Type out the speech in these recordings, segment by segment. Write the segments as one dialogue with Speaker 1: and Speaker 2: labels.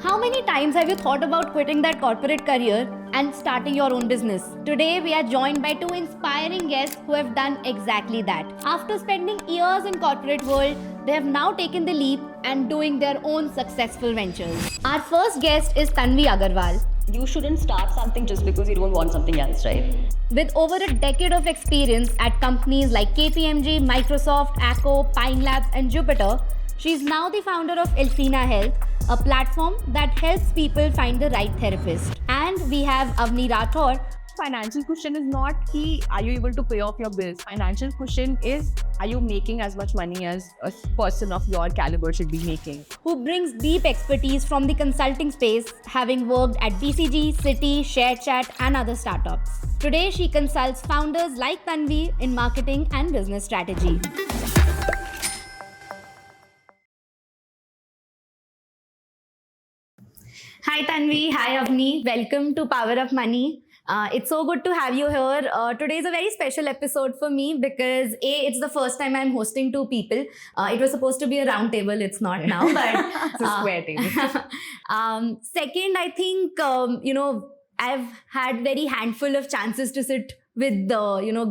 Speaker 1: How many times have you thought about quitting that corporate career and starting your own business? Today, we are joined by two inspiring guests who have done exactly that. After spending years in corporate world, they have now taken the leap and doing their own successful ventures. Our first guest is Tanvi Agarwal.
Speaker 2: You shouldn't start something just because you don't want something else, right?
Speaker 1: With over a decade of experience at companies like KPMG, Microsoft, Acco, Pine Labs, and Jupiter, she is now the founder of Elsina Health, a platform that helps people find the right therapist. And we have Avni Rathore.
Speaker 3: Financial cushion is not key, are you able to pay off your bills? Financial cushion is, are you making as much money as a person of your caliber should be making?
Speaker 1: Who brings deep expertise from the consulting space, having worked at BCG, Citi, ShareChat, and other startups. Today, she consults founders like Tanvi in marketing and business strategy. Hi Tanvi, hi Avni. Welcome to Power of Money. It's so good to have you here. Today is a very special episode for me because it's the first time I'm hosting two people. It was supposed to be a round table. It's not now, but
Speaker 3: It's a square table.
Speaker 1: Second, I think I've had very handful of chances to sit with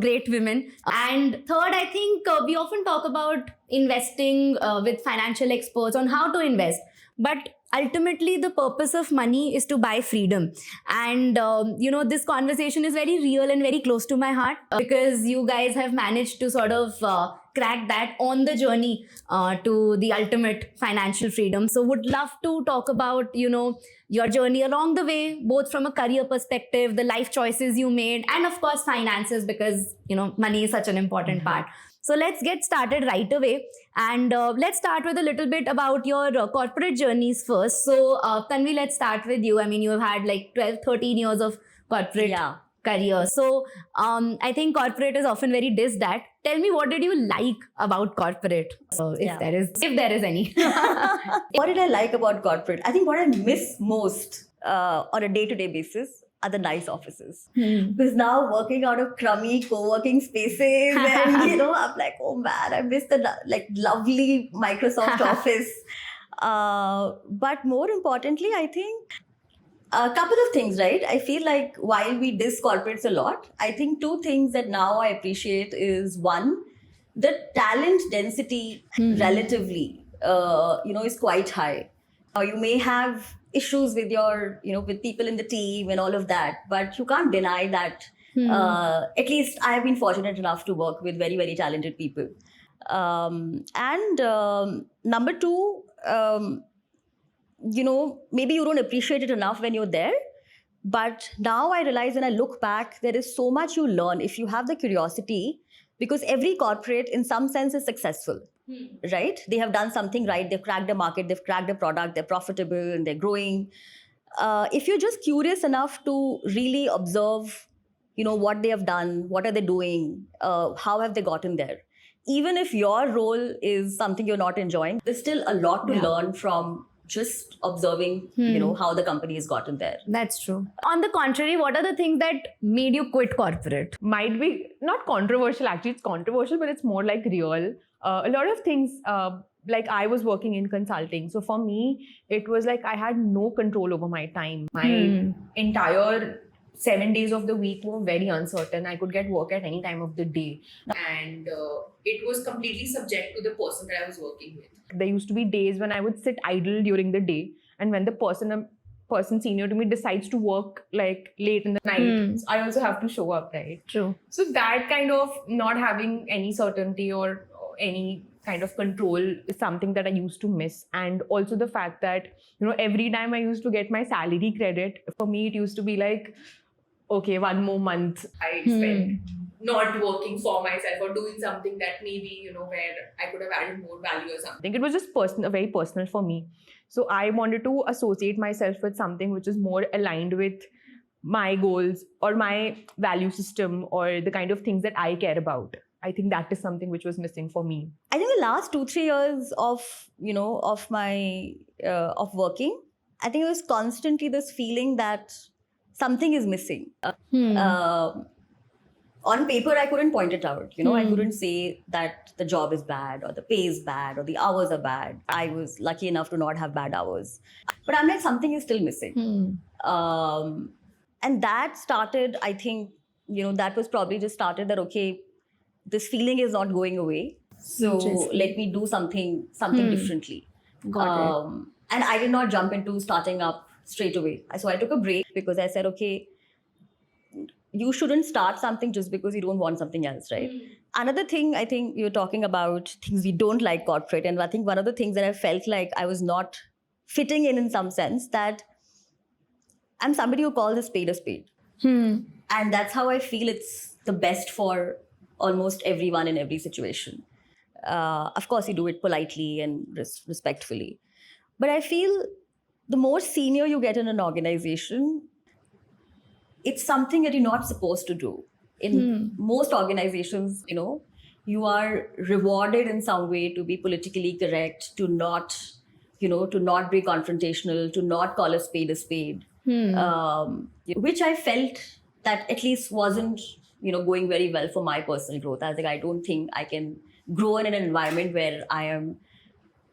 Speaker 1: great women. And third, I think we often talk about investing with financial experts on how to invest, but ultimately the purpose of money is to buy freedom. And this conversation is very real and very close to my heart because you guys have managed to sort of crack that on the journey to the ultimate financial freedom. So would love to talk about your journey along the way, both from a career perspective, the life choices you made, and of course finances, because money is such an important part. So let's get started right away. And let's start with a little bit about your corporate journeys first. So Tanvi, let's start with you. I mean, you have had like 12, 13 years of corporate career. So I think corporate is often very dissed at. Tell me, what did you like about corporate? So if there is any.
Speaker 2: What did I like about corporate? I think what I miss most on a day-to-day basis are the nice offices. Because now working out of crummy co-working spaces and I'm like, oh man, I miss the lovely Microsoft office. But more importantly, I think a couple of things, right? I feel like while we diss corporates a lot, I think two things that now I appreciate is one, the talent density relatively, is quite high. You may have issues with your, with people in the team and all of that, but you can't deny that. At least I have been fortunate enough to work with very, very talented people. Number two, maybe you don't appreciate it enough when you're there. But now I realize when I look back, there is so much you learn if you have the curiosity, because every corporate in some sense is successful, right? They have done something right. They've cracked the market, they've cracked the product, they're profitable and they're growing. If you're just curious enough to really observe, what they have done, what are they doing, how have they gotten there? Even if your role is something you're not enjoying, there's still a lot to learn from just observing, how the company has gotten there.
Speaker 1: That's true. On the contrary, what are the things that made you quit corporate?
Speaker 3: Might be not controversial, actually, it's controversial, but it's more like real. A lot of things, like I was working in consulting. So for me, it was like I had no control over my time. My entire 7 days of the week were very uncertain. I could get work at any time of the day. And it was completely subject to the person that I was working with. There used to be days when I would sit idle during the day. And when the person senior to me decides to work like late in the night, I also have to show up, right?
Speaker 1: True.
Speaker 3: So that kind of not having any certainty or any kind of control is something that I used to miss. And also the fact that, every time I used to get my salary credit, for me, it used to be like, okay, one more month I spent not working for myself or doing something that maybe, where I could have added more value or something. It was just very personal for me. So I wanted to associate myself with something which is more aligned with my goals or my value system or the kind of things that I care about. I think that is something which was missing for me.
Speaker 2: I think the last 2-3 years of working, I think it was constantly this feeling that something is missing. on paper, I couldn't point it out. I couldn't say that the job is bad or the pay is bad or the hours are bad. I was lucky enough to not have bad hours. But I'm like, something is still missing. And that started, I think, that was probably just started that, okay, this feeling is not going away. So let me do something differently.
Speaker 1: Got it.
Speaker 2: And I did not jump into starting up straight away. So I took a break because I said, okay, you shouldn't start something just because you don't want something else, right? Another thing, I think you're talking about things we don't like corporate. And I think one of the things that I felt like I was not fitting in some sense, that I'm somebody who calls a spade a spade. And that's how I feel it's the best for almost everyone in every situation. Of course, you do it politely and respectfully. But I feel the more senior you get in an organization, it's something that you're not supposed to do. In most organizations, you are rewarded in some way to be politically correct, to not be confrontational, to not call a spade, which I felt that at least wasn't, going very well for my personal growth. I was like, I don't think I can grow in an environment where I am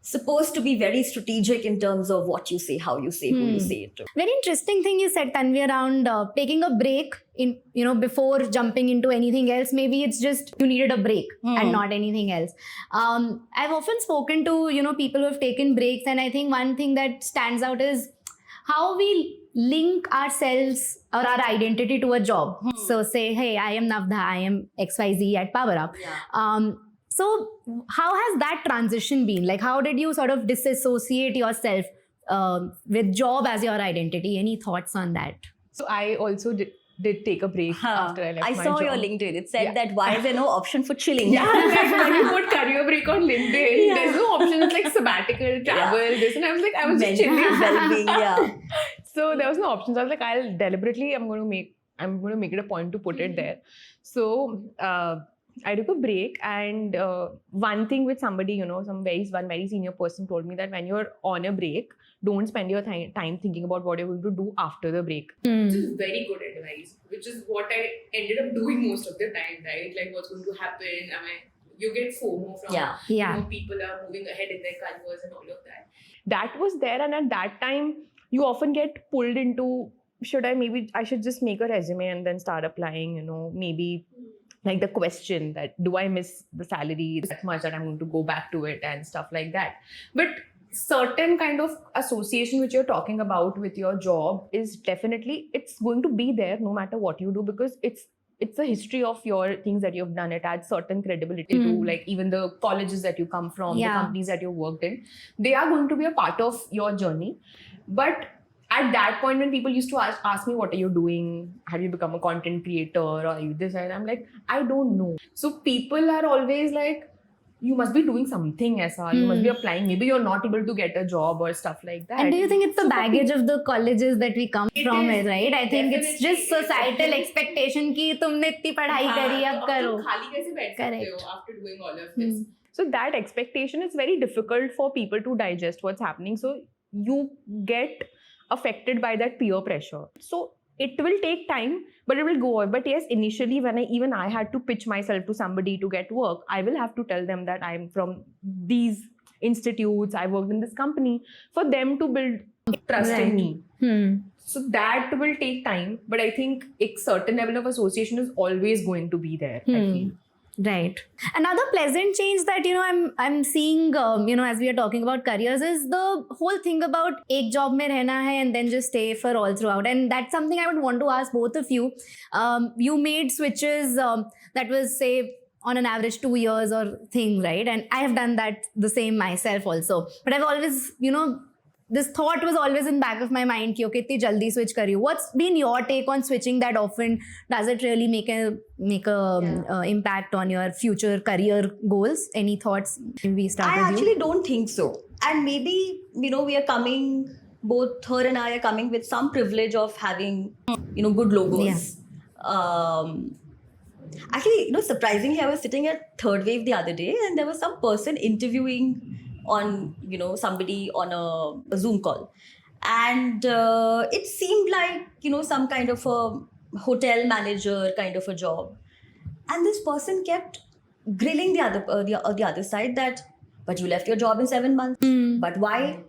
Speaker 2: supposed to be very strategic in terms of what you say, how you say, who you say it to.
Speaker 1: Very interesting thing you said, Tanvi, around taking a break in before jumping into anything else. Maybe it's just you needed a break and not anything else. I've often spoken to people who have taken breaks, and I think one thing that stands out is how we link ourselves or our identity to a job. So say, hey, I am Navdha, I am XYZ at PowerUp. So how has that transition been? Like, how did you sort of disassociate yourself with job as your identity? Any thoughts on that?
Speaker 3: So I also did take a break after I left my job.
Speaker 2: I saw your LinkedIn. It said that why is there no option for chilling?
Speaker 3: Yeah, like when you put career break on LinkedIn, there's no option. It's like sabbatical, travel, this, and I was just chilling.
Speaker 2: Well-being,
Speaker 3: So there was no option. So I was like, I'm going to make it a point to put it there. So I took a break, and one thing which somebody, one very senior person told me, that when you're on a break, don't spend your time thinking about what you're going to do after the break.
Speaker 4: Which is very good advice, which is what I ended up doing most of the time, right? Like, what's going to happen? You get FOMO from people are moving ahead in their careers and all of that.
Speaker 3: That was there, and at that time, you often get pulled into, I should just make a resume and then start applying, maybe like the question that, do I miss the salary that much that I'm going to go back to it and stuff like that. But certain kind of association which you're talking about with your job is definitely, it's going to be there no matter what you do, because it's a history of your things that you've done. It adds certain credibility to, like, even the colleges that you come from, the companies that you've worked in. They are going to be a part of your journey. But at that point, when people used to ask me, what are you doing? Have you become a content creator? Or are you this? And I'm like, I don't know. So people are always like, you must be doing something, Aisa. You must be applying. Maybe you're not able to get a job or stuff like that.
Speaker 1: And do you think it's the baggage of the colleges that we come from, right? I think it's just societal expectation ki tumne itni padhai kari, ab karo.
Speaker 4: खाली कैसे बैठ सकते हो after doing all of this?
Speaker 3: So that expectation is very difficult for people to digest what's happening. So you get affected by that peer pressure. So it will take time, but it will go on. But yes, initially when I had to pitch myself to somebody to get work, I will have to tell them that I'm from these institutes, I worked in this company, for them to build trust in me. So that will take time, but I think a certain level of association is always going to be there, I feel.
Speaker 1: Right. Another pleasant change that I'm seeing as we are talking about careers is the whole thing about ek job mein rehna hai and then just stay for all throughout, and that's something I would want to ask both of you. You made switches that was, say, on an average 2 years or thing, right? And I have done that the same myself also, but I've always this thought was always in the back of my mind ki okay, itni jaldi switch kari. What's been your take on switching that often? Does it really make a impact on your future career goals? Any thoughts? We start
Speaker 2: I
Speaker 1: with you.
Speaker 2: actually don't think so. And maybe, we are coming, both her and I are coming with some privilege of having, good logos. Actually, surprisingly, I was sitting at Third Wave the other day, and there was some person interviewing on, somebody on a Zoom call. And it seemed like, some kind of a hotel manager kind of a job. And this person kept grilling the other side that, but you left your job in 7 months. But why?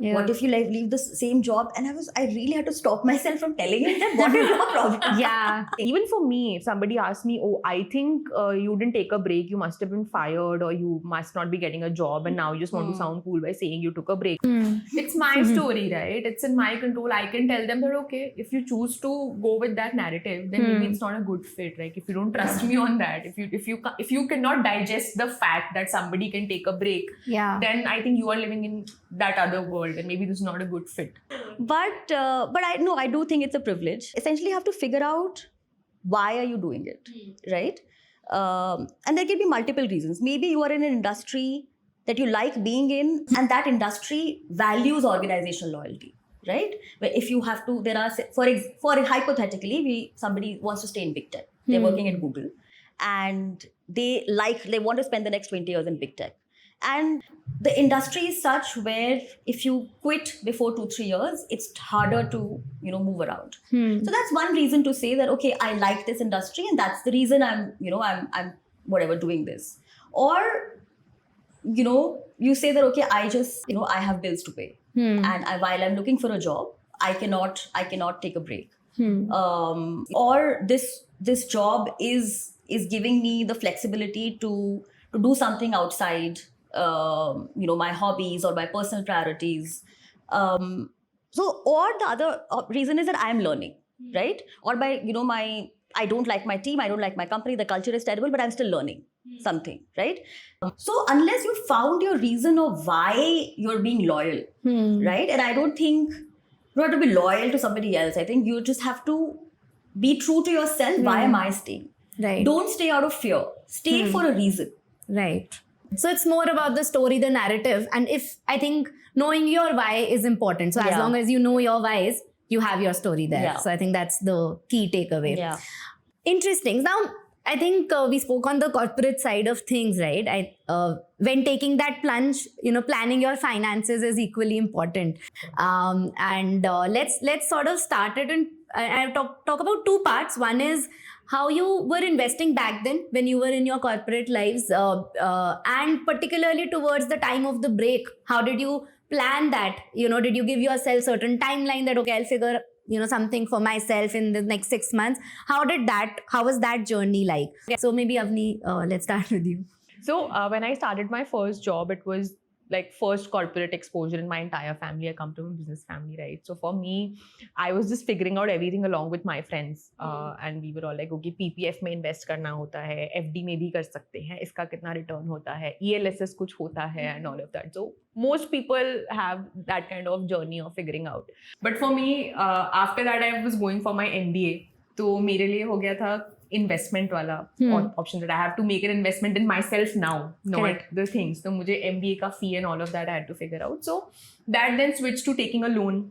Speaker 1: Yeah.
Speaker 2: What if you leave the same job? And I really had to stop myself from telling him that what is your problem?
Speaker 1: Yeah.
Speaker 3: Even for me, if somebody asks me, oh, I think you didn't take a break, you must have been fired, or you must not be getting a job, and now you just want to sound cool by saying you took a break.
Speaker 4: It's my story, right? It's in my control. I can tell them that, okay, if you choose to go with that narrative, then maybe it's not a good fit. Like, if you don't trust me on that, if you cannot digest the fact that somebody can take a break,
Speaker 1: Yeah.
Speaker 4: then I think you are living in that other world, and maybe this is not a good fit.
Speaker 2: But I do think it's a privilege. Essentially, you have to figure out why are you doing it, right? And there can be multiple reasons. Maybe you are in an industry that you like being in, and that industry values organizational loyalty, right? But if you have to, there are, for hypothetically, somebody wants to stay in big tech. They're working at Google, and they want to spend the next 20 years in big tech. And the industry is such where if you quit before 2-3 years, it's harder to move around. So that's one reason to say that, okay, I like this industry, and that's the reason I'm whatever doing this. Or you say that, okay, I just I have bills to pay, and while I'm looking for a job, I cannot take a break. Or this job is giving me the flexibility to do something outside my hobbies or my personal priorities. Or the other reason is that I'm learning, right? Or I don't like my team, I don't like my company, the culture is terrible, but I'm still learning something, right? So unless you found your reason of why you're being loyal, right? And I don't think you have to be loyal to somebody else. I think you just have to be true to yourself. Why am I staying?
Speaker 1: Right.
Speaker 2: Don't stay out of fear. Stay for a reason.
Speaker 1: Right. So it's more about the story, the narrative. And I think knowing your why is important. So as long as you know your whys, you have your story there.
Speaker 2: Yeah.
Speaker 1: So I think that's the key takeaway.
Speaker 2: Yeah.
Speaker 1: Interesting. Now, I think we spoke on the corporate side of things, right? When taking that plunge, planning your finances is equally important. Let's sort of start it, and I'll talk about two parts. One is how you were investing back then when you were in your corporate lives, and particularly towards the time of the break. How did you plan that? Did you give yourself certain timeline that, okay, I'll figure something for myself in the next 6 months? How was that journey like? So maybe Avni, let's start with you.
Speaker 3: So when I started my first job, it was like first corporate exposure in my entire family. I come from a business family, right? So for me, I was just figuring out everything along with my friends. And we were all like, okay, PPF में invest करना होता है, FD में भी कर सकते हैं, इसका कितना return होता है, ELSS कुछ होता है, and all of that. So most people have that kind of journey of figuring out.
Speaker 4: But for me, after that, I was going for my MBA. तो मेरे लिए हो गया था investment वाला option, that I have to make an investment in myself now, not the things. So मुझे MBA का fee and all of that I had to figure out. So that then switched to taking a loan.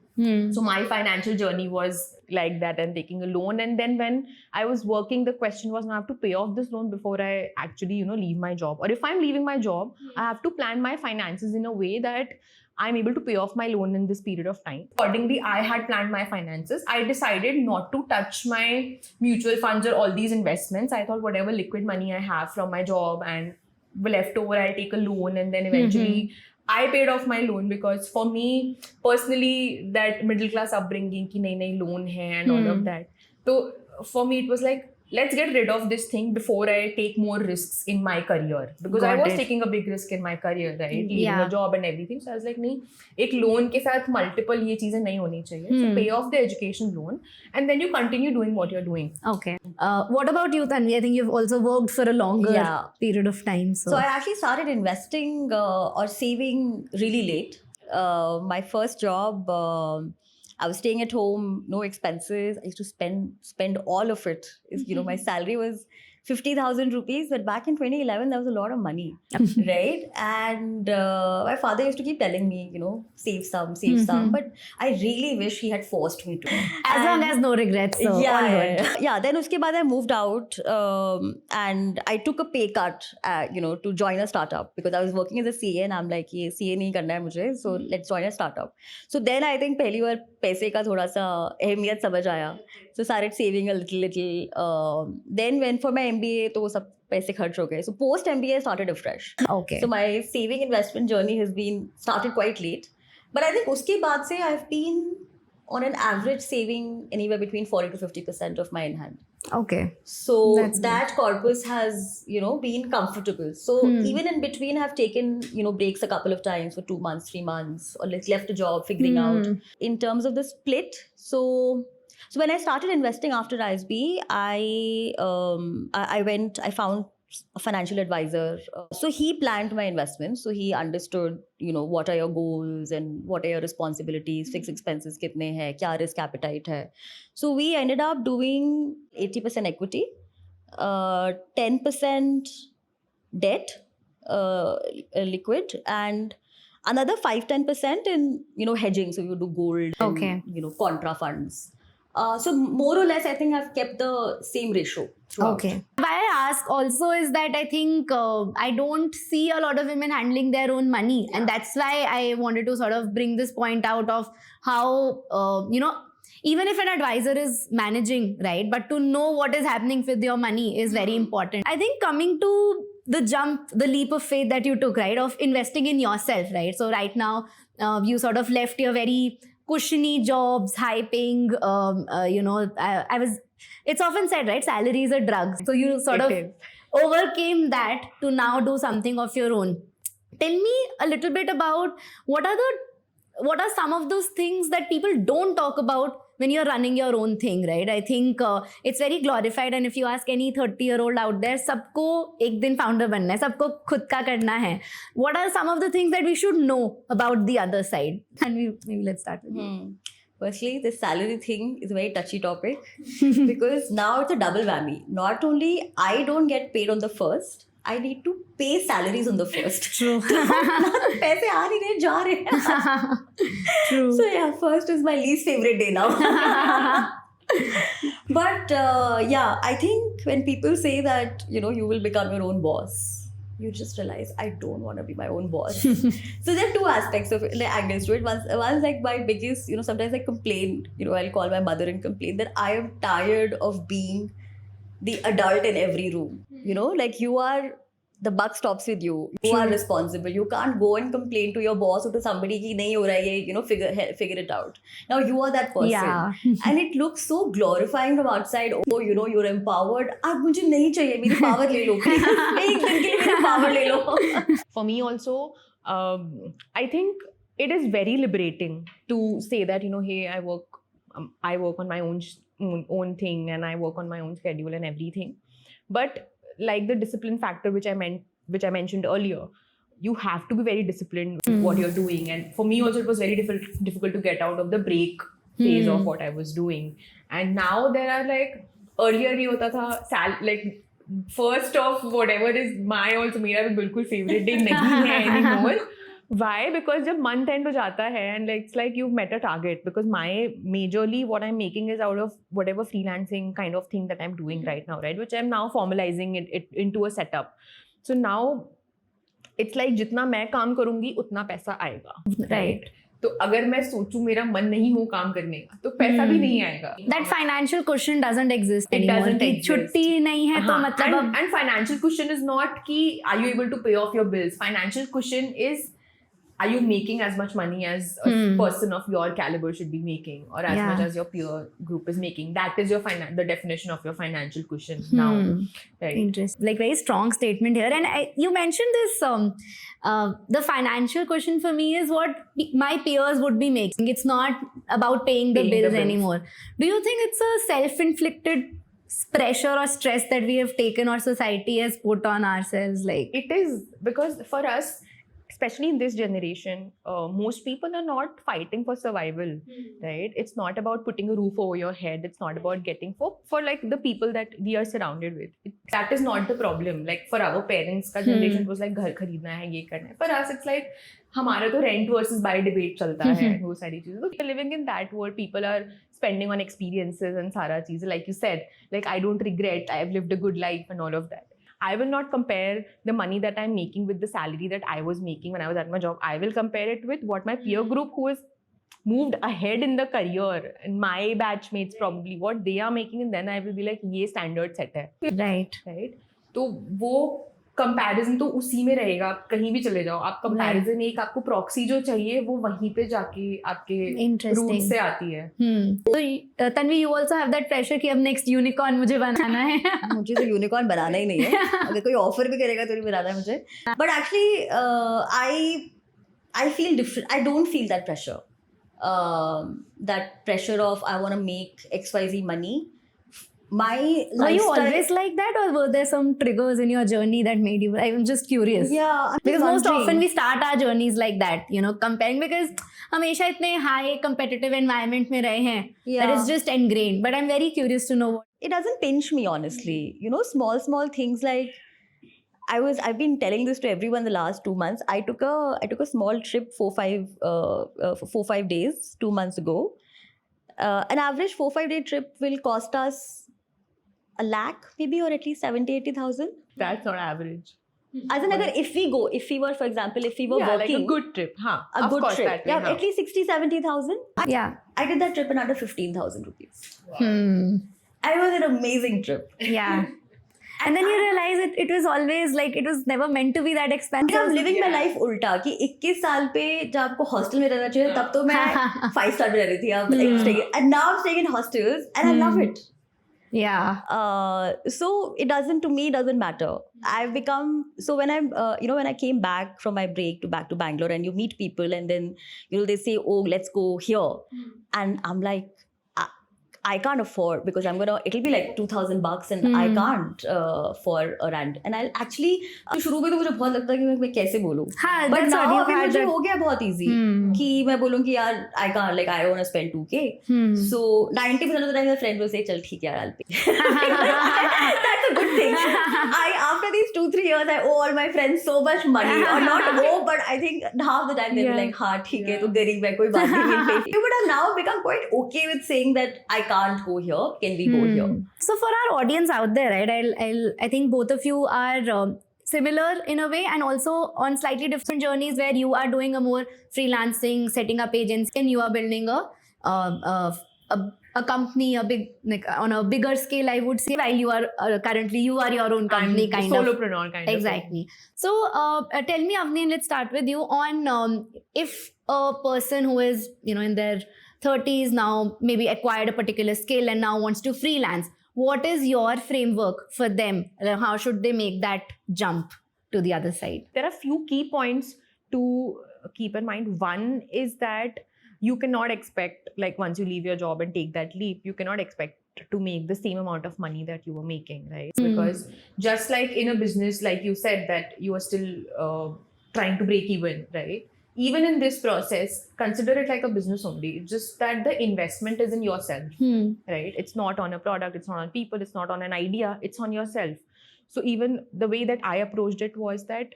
Speaker 4: So my financial journey was like that, and taking a loan. And then when I was working, the question was, now I have to pay off this loan before I actually leave my job. Or if I'm leaving my job, I have to plan my finances in a way that I'm able to pay off my loan in this period of time. Accordingly, I had planned my finances. I decided not to touch my mutual funds or all these investments. I thought whatever liquid money I have from my job and left over, I'll take a loan, and then eventually I paid off my loan, because for me personally, that middle class upbringing ki nahi loan hai and all of that. So for me, it was like, let's get rid of this thing before I take more risks in my career, because I was taking a big risk in my career, right? Leaving a job and everything. So I was like, nahi, ek loan ke sath multiple ye cheezein nahi honi chahiye. So pay off the education loan, and then you continue doing what you're doing.
Speaker 1: Okay. What about you, Tanvi? I think you've also worked for a longer period of time. So
Speaker 2: I actually started investing or saving really late. My first job, I was staying at home, no expenses. I used to spend all of it. My salary was 50,000 rupees, but back in 2011, that was a lot of money, right? And my father used to keep telling me, save some. But I really wish he had forced me to.
Speaker 1: As long as no regrets, so all good.
Speaker 2: Yeah. Then uske baad I moved out, and I took a pay cut, to join a startup, because I was working as a CA, and I'm like, ye CA nahi karna hai mujhe, so let's join a startup. So then I think pehli baar paise ka thoda sa ahmiyat samajh aaya. So started saving a little. Then went for my MBA तो वो सब पैसे खर्च हो गए. So post MBA I started afresh.
Speaker 1: Okay.
Speaker 2: So my saving investment journey has been started quite late. But I think उसके बाद से I've been on an average saving anywhere between 40 to 50% of my in hand.
Speaker 1: Okay.
Speaker 2: So
Speaker 1: That's
Speaker 2: that corpus has, been comfortable. So even in between, I've taken, breaks a couple of times for 2 months, 3 months, or like left a job, figuring out. In terms of the split, so when I started investing after ISB, I found a financial advisor. So he planned my investments. So he understood, what are your goals and what are your responsibilities, fixed expenses kitne hai, kya risk appetite hai. So we ended up doing 80% equity, 10% debt, liquid, and another 5-10% in hedging. So you do gold,
Speaker 1: Okay.
Speaker 2: and, contra funds. So more or less, I think I've kept the same ratio throughout.
Speaker 1: Okay. Why I ask also is that I think I don't see a lot of women handling their own money, and that's why I wanted to sort of bring this point out of how even if an advisor is managing, right, but to know what is happening with your money is very important. I think coming to the leap of faith that you took, right, of investing in yourself, right? So right now you sort of left your very cushiony jobs, high paying, it's often said, right, salary is a drug. So you sort of overcame that to now do something of your own. Tell me a little bit about what are some of those things that people don't talk about when you're running your own thing, right? I think it's very glorified, and if you ask any 30-year-old out there, सबको एक दिन founder बनना है, सबको खुद का करना है. What are some of the things that we should know about the other side? And maybe let's start with you.
Speaker 2: Firstly, the salary thing is a very touchy topic because now it's a double whammy. Not only I don't get paid on the first, I need to pay salaries on the first.
Speaker 1: True.
Speaker 2: पैसे आ नहीं रहे, जा रहे हैं.
Speaker 1: True.
Speaker 2: So yeah, first is my least favorite day now. But I think when people say that, you will become your own boss, you just realize I don't want to be my own boss. So there are two aspects of it, like angles to it. One's like my biggest, sometimes I complain, I'll call my mother and complain that I am tired of being the adult in every room. Like the buck stops with you. You are responsible. You can't go and complain to your boss or to somebody ki nahi ho raha hai, figure it out. Now you are that person.
Speaker 1: Yeah.
Speaker 2: And it looks so glorifying from outside. Oh, you're empowered. Ab mujhe nahi chahiye, meri power le lo. Please, ek din ke liye meri power le lo.
Speaker 3: For me also, I think it is very liberating to say that, hey, I work on my own thing, and I work on my own schedule and everything. But like the discipline factor, which I mentioned earlier, you have to be very disciplined with what you're doing. And for me also, it was very difficult to get out of the break phase of what I was doing. And now there are like, earlier ye hota tha, like first of whatever is my also mera bilkul favorite day nahi hai anymore. Why? Because जब month end हो जाता है and it's like you've met a target, because my majorly what I'm making is out of whatever freelancing kind of thing that I'm doing right now, right? Which I'm now formalizing it into a setup. So now it's like जितना मैं काम करूँगी उतना पैसा आएगा, right? तो अगर मैं सोचूं मेरा मन नहीं हो काम करने का तो पैसा भी नहीं आएगा.
Speaker 1: That financial cushion doesn't exist
Speaker 3: It
Speaker 1: anymore.
Speaker 3: doesn't exist.
Speaker 1: छुट्टी नहीं है तो मतलब
Speaker 3: and financial cushion is not कि are you able to pay off your bills. Financial cushion is, are you making as much money as a person of your caliber should be making, or as much as your peer group is making? That is your the definition of your financial cushion now. Right?
Speaker 1: Interesting. Like very strong statement here. And you mentioned this, the financial cushion for me is what my peers would be making. It's not about paying the bills anymore. Do you think it's a self-inflicted pressure or stress that we have taken or society has put on ourselves? Like
Speaker 3: it is, because for us, especially in this generation, most people are not fighting for survival, right? It's not about putting a roof over your head. It's not about getting for like the people that we are surrounded with. That is not the problem. Like for our parents, ka generation it was like घर खरीदना है, ये करना है. For us, it's like हमारा तो rent versus buy debate चलता है, वो सारी चीजें. So we're living in that world. People are spending on experiences and सारा चीज़. Like you said, like I don't regret. I've lived a good life and all of that. I will not compare the money that I'm making with the salary that I was making when I was at my job. I will compare it with what my peer group, who is moved ahead in the career, and my batchmates probably what they are making, and then I will be like, ये standard set है,
Speaker 1: Right.
Speaker 3: right? तो वो comparison तो उसी में रहेगा, आप कहीं भी चले जाओ, आप कंपैरिजन एक आपको प्रॉक्सी जो चाहिए वो वहीं पे जाके आपके रूट से आती है.
Speaker 1: So Tanvi, you also have that pressure कि अब next unicorn मुझे बनाना है.
Speaker 2: मुझे तो यूनिकॉर्न बनाना ही नहीं है. अगर कोई ऑफर भी करेगा तो नहीं बनाना है मुझे. But actually I feel different. I don't feel that pressure. That pressure of I want to make XYZ money. My
Speaker 1: Were you always like that, or were there some triggers in your journey that made you? I'm just curious.
Speaker 2: Yeah,
Speaker 1: Because most often we start our journeys like that, you know, comparing, because हमेशा इतने high competitive environment में रहे हैं, that is just ingrained. But I'm very curious to know what.
Speaker 2: It doesn't pinch me, honestly. You know, small things like I've been telling this to everyone the last 2 months. I took a small trip 4-5 days 2 months ago. An average 4-5 day trip will cost us $1 lakh maybe, or at least 70,000-80,000.
Speaker 3: That's not average.
Speaker 2: As in, if we were, for example, if we were
Speaker 3: Yeah,
Speaker 2: working,
Speaker 3: like a good trip, huh?
Speaker 2: a
Speaker 3: Of
Speaker 2: good
Speaker 3: course,
Speaker 2: trip,
Speaker 3: that way,
Speaker 2: yeah,
Speaker 3: huh?
Speaker 2: at least 60,000-70,000.
Speaker 1: Yeah.
Speaker 2: I did that trip in under 15,000 rupees.
Speaker 1: Hmm.
Speaker 2: It was an amazing trip.
Speaker 1: Yeah. And then you realize it was always like, it was never meant to be that expensive.
Speaker 2: I'm living my life उल्टा कि 21 साल पे जब आपको hostel में रहना चाहिए तब तो मैं 5 स्टार में रह रही थी. And now I'm staying in hostels and I love it.
Speaker 1: Yeah.
Speaker 2: So it doesn't matter. I've become, so when I'm when I came back from my break back to Bangalore, and you meet people and then they say, oh, let's go here, and I'm like, I can't afford, because it'll be like $2,000 and I can't for a rand. And I'll actually, शुरू में तो मुझे बहुत लगता है कि मैं कैसे बोलूँ.
Speaker 1: हाँ,
Speaker 2: But
Speaker 1: that's
Speaker 2: now
Speaker 1: what you
Speaker 2: अभी
Speaker 1: had
Speaker 2: मुझे
Speaker 1: that-
Speaker 2: हो गया बहुत easy कि मैं बोलूँ कि यार I can't, like I don't want to spend 2K. So 90% of the time my friend will say, चल ठीक है यार, I'll pay. That's a good thing. After these 2-3 years, I owe all my friends so much money. Or not owe, but I think half the time they'll be like, हाँ ठीक है, तो गरीब है, कोई बात नहीं, we'll pay. But I've now become quite okay with saying that I can't go here. Can we go here?
Speaker 1: So for our audience out there, right? I think both of you are similar in a way, and also on slightly different journeys, where you are doing a more freelancing, setting up agency, and you are building a company, a big, like on a bigger scale, I would say. While you are currently you are your own company,
Speaker 3: I'm
Speaker 1: kind of.
Speaker 3: solopreneur kind of.
Speaker 1: Exactly. So tell me, Avni, let's start with you on if a person who is in their 30s now maybe acquired a particular skill and now wants to freelance, what is your framework for them? How should they make that jump to the other side?
Speaker 3: There are few key points to keep in mind. One is that you cannot expect, like once you leave your job and take that leap, you cannot expect to make the same amount of money that you were making, right? Because just like in a business, like you said, that you are still trying to break even, right? Even in this process, consider it like a business only. It's just that the investment is in yourself, right? It's not on a product, it's not on people, it's not on an idea, it's on yourself. So even the way that I approached it was that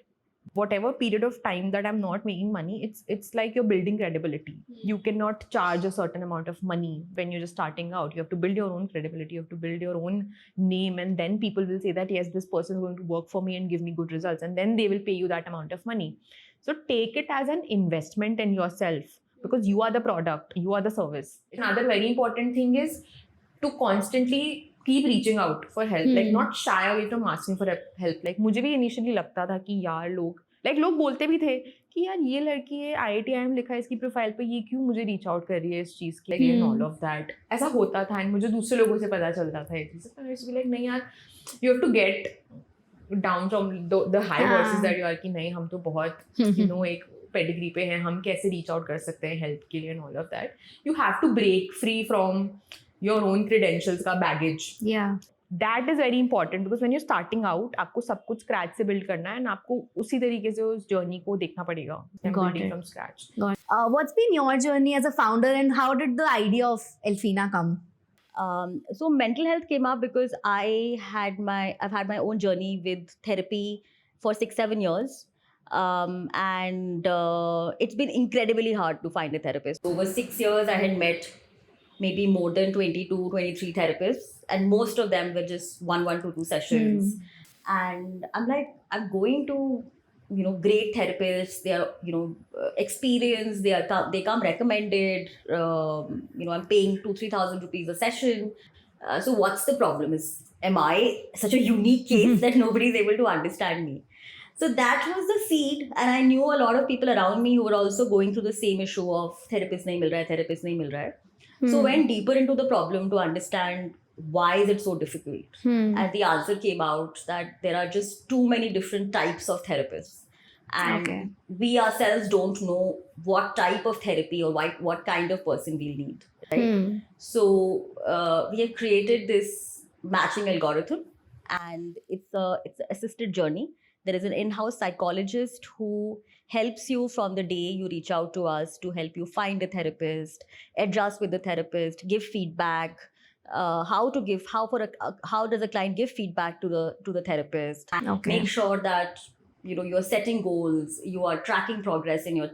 Speaker 3: whatever period of time that I'm not making money, it's like you're building credibility. You cannot charge a certain amount of money when you're just starting out. You have to build your own credibility, you have to build your own name, and then people will say that yes, this person is going to work for me and give me good results, and then they will pay you that amount of money. So take it as an investment in yourself, because you are the product, you are the service. Another very important thing is to constantly keep reaching out for help, like not shy away from asking for help. Like मुझे भी initially लगता था कि यार लोग बोलते भी थे कि यार ये लड़की है, IIT-IIM लिखा है इसकी प्रोफाइल पे, ये क्यों मुझे रीच आउट कर रही है इस चीज के लिए, and all of that. ऐसा होता था, and मुझे दूसरे लोगों से पता चलता था ये चीज. तो I used to be like, नहीं यार, you have to get down from the high horses that you are कि नहीं, हम तो बहुत एक पेडिग्री पे हैं, हम कैसे रीच आउट कर सकते हैं हेल्प के लिए, and all of that. You have to break free from your own credentials का baggage.
Speaker 1: Yeah.
Speaker 3: That is very important, because when you're starting out, आपको सब कुछ scratch से build करना है, and आपको उसी तरीके से उस journey को देखना पड़ेगा. Building from scratch.
Speaker 1: Got it. What's been your journey as a founder, and how did the idea of Elfina come?
Speaker 2: So mental health came up because I've had my own journey with therapy for 6-7 years. And it's been incredibly hard to find a therapist. Over 6 years, I had met maybe more than 22-23 therapists, and most of them were just 1-2 sessions. And I'm like, I'm going to great therapists. They are experienced. They come recommended. I'm paying 2,000-3,000 rupees a session. So what's the problem? Am I such a unique case that nobody is able to understand me? So that was the seed, and I knew a lot of people around me who were also going through the same issue of therapist nahi mil raha. So went deeper into the problem to understand why is it so difficult. And the answer came out that there are just too many different types of therapists, and we ourselves don't know what type of therapy or what kind of person we need. Right? So we have created this matching algorithm, and it's an assisted journey. There is an in-house psychologist who helps you from the day you reach out to us to help you find a therapist, adjust with the therapist, give feedback. How does a client give feedback to the therapist? Make sure that you're setting goals, you are tracking progress in your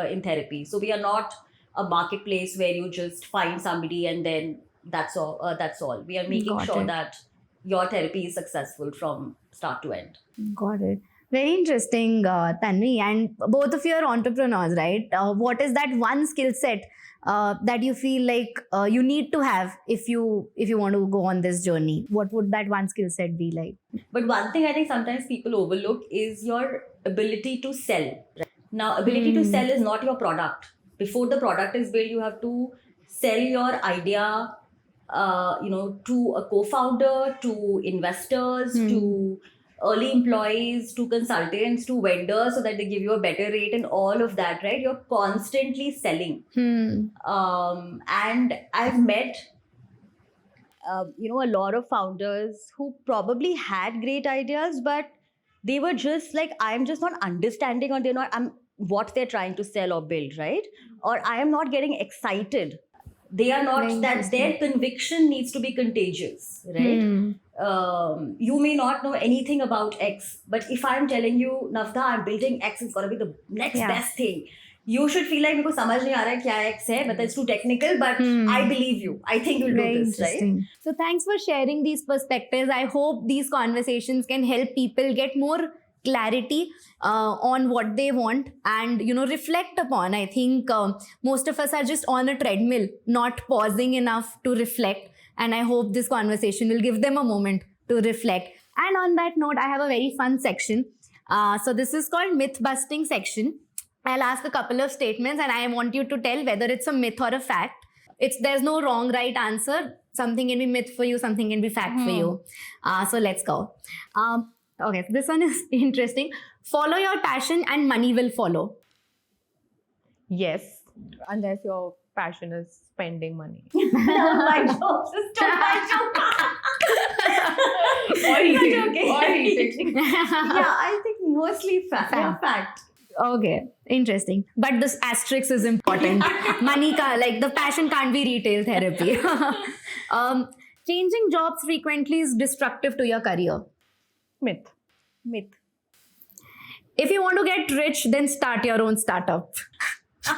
Speaker 2: in therapy. So we are not a marketplace where you just find somebody and then that's all. We are making sure that your therapy is successful from start to end.
Speaker 1: Got it. Very interesting, Tanvi. And both of you are entrepreneurs, right? What is that one skill set that you feel like you need to have if you want to go on this journey? What would that one skill set be like?
Speaker 2: But one thing I think sometimes people overlook is your ability to sell. Right? Now, ability to sell is not your product. Before the product is built, you have to sell your idea to a co-founder, to investors, to early employees, to consultants, to vendors, so that they give you a better rate and all of that, right? You're constantly selling. And I've met, a lot of founders who probably had great ideas, but they were just like, I'm just not understanding, or what they're trying to sell or build, right? Or I am not getting excited. They are not, that their conviction needs to be contagious, right? You may not know anything about X, but if I'm telling you, Navda, I'm building X, it's going to be the next best thing. You should feel like, मेरे को समझ नहीं आ रहा है क्या X है, but it's too technical, but I believe you. I think you'll do this, right?
Speaker 1: So thanks for sharing these perspectives. I hope these conversations can help people get more clarity on what they want and reflect upon. I think most of us are just on a treadmill, not pausing enough to reflect, and I hope this conversation will give them a moment to reflect. And on that note, I have a very fun section. So this is called myth busting section. I'll ask a couple of statements and I want you to tell whether it's a myth or a fact. There's no wrong right answer. Something can be myth for you, something can be fact for you. So let's go. Okay, so this one is interesting. Follow your passion and money will follow.
Speaker 3: Yes, unless your passion is spending money.
Speaker 2: My job, sister, my job.
Speaker 3: Or eating.
Speaker 2: Yeah, I think mostly fact.
Speaker 1: Okay, interesting. But this asterisk is important. Money, the passion can't be retail therapy. Changing jobs frequently is destructive to your career.
Speaker 3: Myth.
Speaker 1: If you want to get rich, then start your own startup.
Speaker 2: I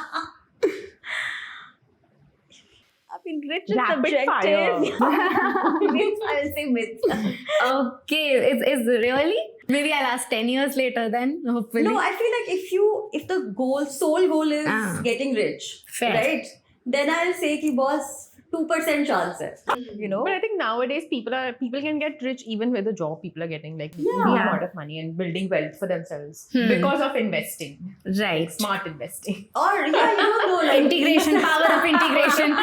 Speaker 2: mean, rich is
Speaker 3: Rapid
Speaker 2: subjective.
Speaker 3: fire.
Speaker 2: I will say myth.
Speaker 1: Okay, is really? Maybe I'll ask 10 years later then, hopefully.
Speaker 2: No, I feel like if the sole goal is getting rich,
Speaker 1: Fair.
Speaker 2: right? Then I'll say ki boss 2% chance hai,
Speaker 3: But I think nowadays people can get rich even with a job. People are getting a lot of money and building wealth for themselves because of investing.
Speaker 1: Right.
Speaker 3: Smart investing.
Speaker 2: Or you don't know, like
Speaker 1: Integration, power of integration.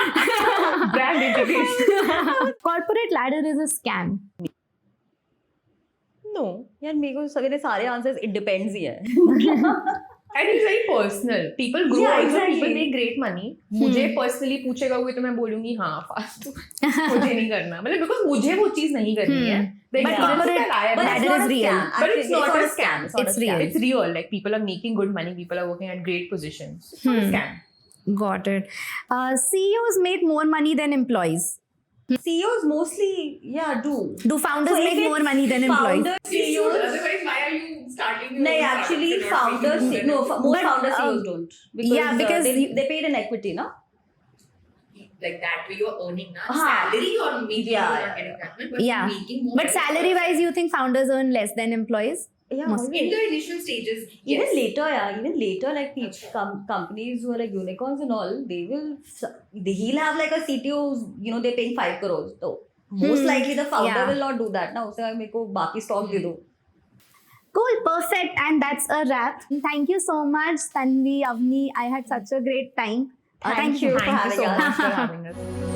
Speaker 3: Brand integration.
Speaker 1: Corporate ladder is a scam.
Speaker 3: No.
Speaker 2: यार मेरे को मेरे सारे answers it depends ही है.
Speaker 3: I think it's very personal. People grow also, people make great money. मुझे personally पूछेगा कोई तो मैं बोलूँगी हाँ फास्ट मुझे नहीं करना मतलब because मुझे वो चीज़ नहीं करनी है.
Speaker 1: But corporate ladder is real.
Speaker 3: But it's not a scam.
Speaker 1: It's real.
Speaker 3: It's real. Like people are making good money. People are working at great positions. It's not a scam.
Speaker 1: Got it. CEOs make more money than employees.
Speaker 2: CEOs mostly, do.
Speaker 1: Do founders make more money than employees?
Speaker 2: CEOs,
Speaker 4: Otherwise, why are you starting?
Speaker 2: no, actually, founders, most founders CEOs don't. Because they paid in equity, no?
Speaker 4: Like that way you're earning now.
Speaker 2: Haan.
Speaker 4: Salary or maybe you're not getting that much, but you're making more.
Speaker 1: But salary-wise, you think founders earn less than employees?
Speaker 2: Yeah,
Speaker 1: Must.
Speaker 2: always.
Speaker 4: In the initial stages,
Speaker 2: Even
Speaker 4: yes.
Speaker 2: later, even later, like companies who are like unicorns and all, he'll have like a CTO, they're paying 5 crores. So most likely the founder
Speaker 1: Yeah.
Speaker 2: will not do that. Now, so I go baki stock de do.
Speaker 1: Cool, perfect. And that's a wrap. Thank you so much, Tanvi, Avni. I had such a great time. Thank you.
Speaker 2: for
Speaker 3: Thank you
Speaker 2: having
Speaker 3: so
Speaker 2: us.
Speaker 3: much for having us.